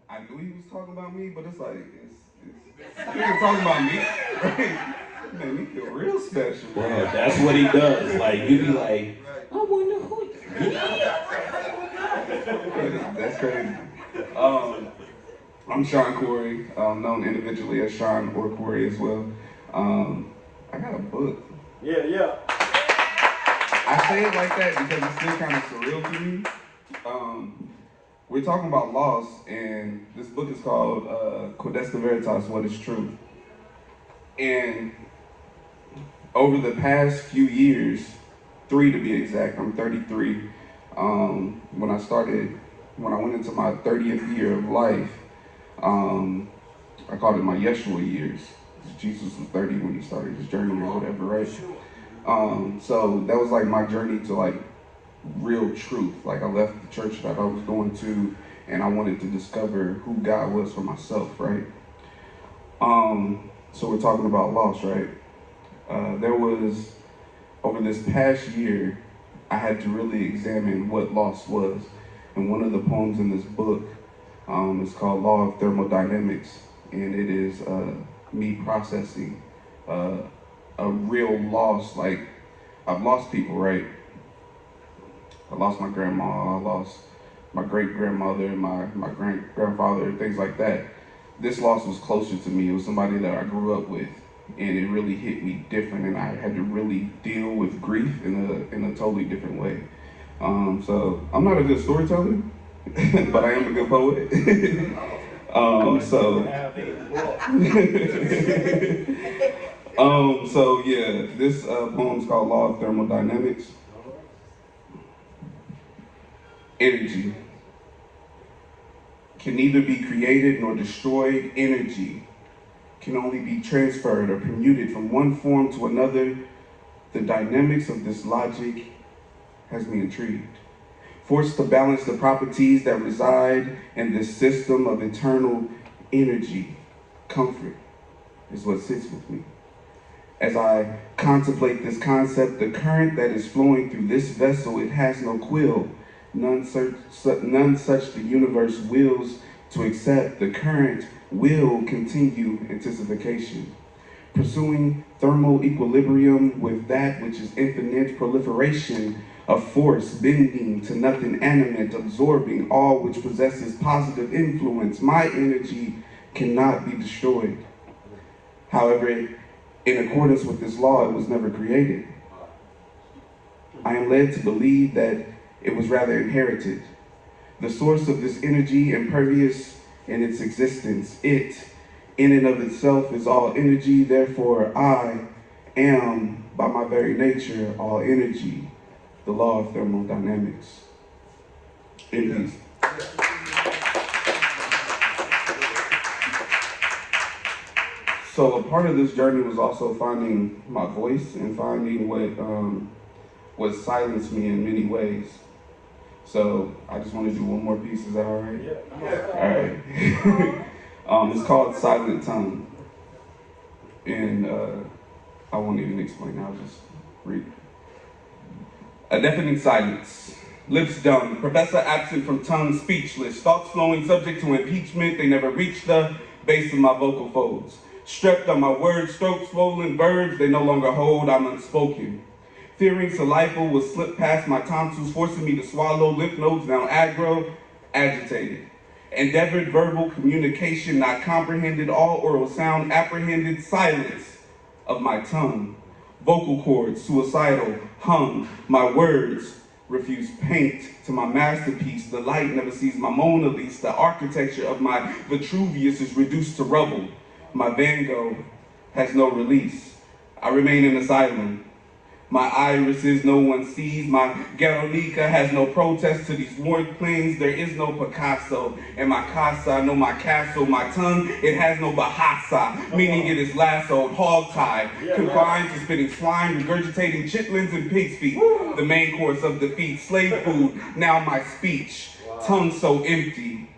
I knew he was talking about me, but it's like, he was talking about me, right? Made me feel real special. Bro, that's what he does. Like, you be like, I wonder who. That's crazy. I'm SeanKorey, known individually as Sean or Korey as well. I got a book. Yeah. I say it like that because it's still kind of surreal to me. We're talking about loss, and this book is called Dex-Bre, What is True. And over the past few years, 3 to be exact, I'm 33. When I went into my 30th year of life, I called it my Yeshua years. Jesus was 30 when he started his journey or whatever, right? So that was like my journey to like real truth. Like I left the church that I was going to, and I wanted to discover who God was for myself, right? So we're talking about loss, right? There was, over this past year, I had to really examine what loss was. And one of the poems in this book is called Law of Thermodynamics, and it is me processing a real loss. Like, I've lost people, right? I lost my grandma, I lost my great-grandmother, my great-grandfather, things like that. This loss was closer to me. It was somebody that I grew up with, and it really hit me different, and I had to really deal with grief in a totally different way. So I'm not a good storyteller, but I am a good poet. So yeah, this poem is called Law of Thermodynamics. Energy can neither be created nor destroyed. Energy can only be transferred or permuted from one form to another. The dynamics of this logic has me intrigued. Forced to balance the properties that reside in this system of eternal energy. Comfort is what sits with me. As I contemplate this concept, the current that is flowing through this vessel, it has no quill. None such the universe wills to accept. The current will continue intensification, pursuing thermal equilibrium with that which is infinite proliferation of force, bending to nothing animate, absorbing all which possesses positive influence. My energy cannot be destroyed. However, in accordance with this law, it was never created. I am led to believe that it was rather inherited. The source of this energy, impervious in its existence, it, in and of itself, is all energy. Therefore, I am, by my very nature, all energy. The law of thermodynamics. In peace. So a part of this journey was also finding my voice and finding what silenced me in many ways. So I just want to do one more piece. Is that all right? Yeah. All right. It's called Silent Tongue, and I won't even explain. I'll just read. A deafening silence. Lips dumb. Professor absent from tongue, speechless. Thoughts flowing, subject to impeachment. They never reach the base of my vocal folds. Strepped on my words, throat swollen verbs. They no longer hold. I'm unspoken. Fearing saliva will slip past my tonsils, forcing me to swallow. Lymph nodes now aggro, agitated. Endeavored verbal communication not comprehended. All oral sound apprehended. Silence of my tongue. Vocal cords suicidal. Hum. My words refuse paint to my masterpiece. The light never sees my Mona Lisa. The architecture of my Vitruvius is reduced to rubble. My Van Gogh has no release. I remain in asylum. My irises no one sees. My Guernica has no protest to these war planes. There is no Picasso. And my casa, no my castle. My tongue, it has no Bahasa, meaning it is lassoed, hog-tied, confined to spitting swine, regurgitating chitlins and pig's feet. The main course of defeat, slave food, now my speech. Tongue so empty,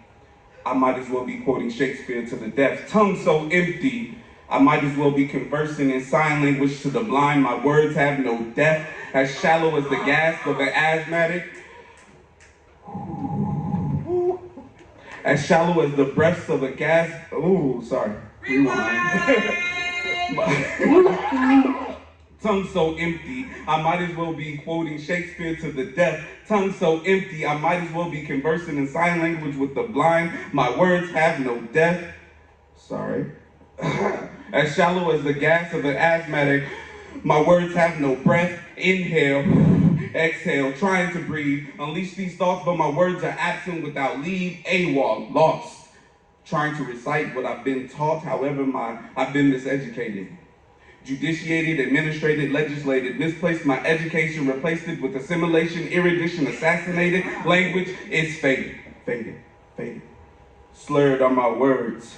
I might as well be quoting Shakespeare to the deaf. Tongue so empty, I might as well be conversing in sign language to the blind. My words have no depth, as shallow as the gasp of an asthmatic. As shallow as the breasts of a gas. Ooh, sorry. Rewind. Tongue so empty, I might as well be quoting Shakespeare to the death. Tongue so empty, I might as well be conversing in sign language with the blind. My words have no depth. Sorry. As shallow as the gas of an asthmatic, my words have no breath. Inhale, exhale, trying to breathe. Unleash these thoughts, but my words are absent without leave. AWOL, lost. Trying to recite what I've been taught, however I've been miseducated. Judiciated, administrated, legislated, misplaced my education, replaced it with assimilation, erudition, assassinated. Language is faded, faded, faded. Slurred are my words.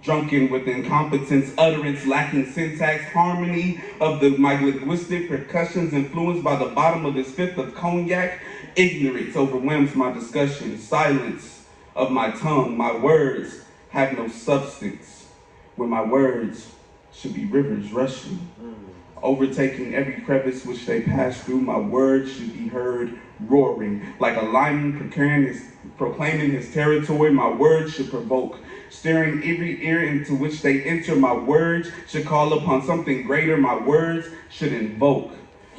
Drunken with incompetence, utterance lacking syntax, harmony of my linguistic percussions influenced by the bottom of this fifth of cognac. Ignorance overwhelms my discussion, silence of my tongue. My words have no substance, where my words should be rivers rushing, overtaking every crevice which they pass through. My words should be heard roaring, like a lion proclaiming his territory. My words should provoke, stirring every ear into which they enter. My words should call upon something greater. My words should invoke.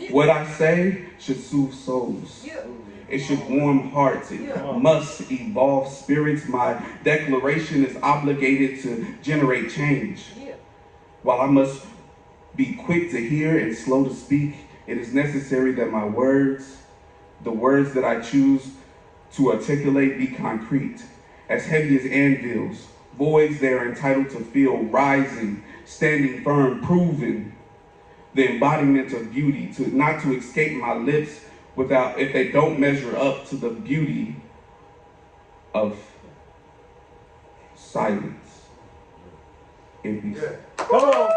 What I say should soothe souls. It should warm hearts. It must evolve spirits. My declaration is obligated to generate change. While I must be quick to hear and slow to speak, it is necessary that my words, the words that I choose to articulate, be concrete, as heavy as anvils, voids they are entitled to feel, rising, standing firm, proving the embodiment of beauty, not to escape my lips without, if they don't measure up to the beauty of silence. In peace. Come on,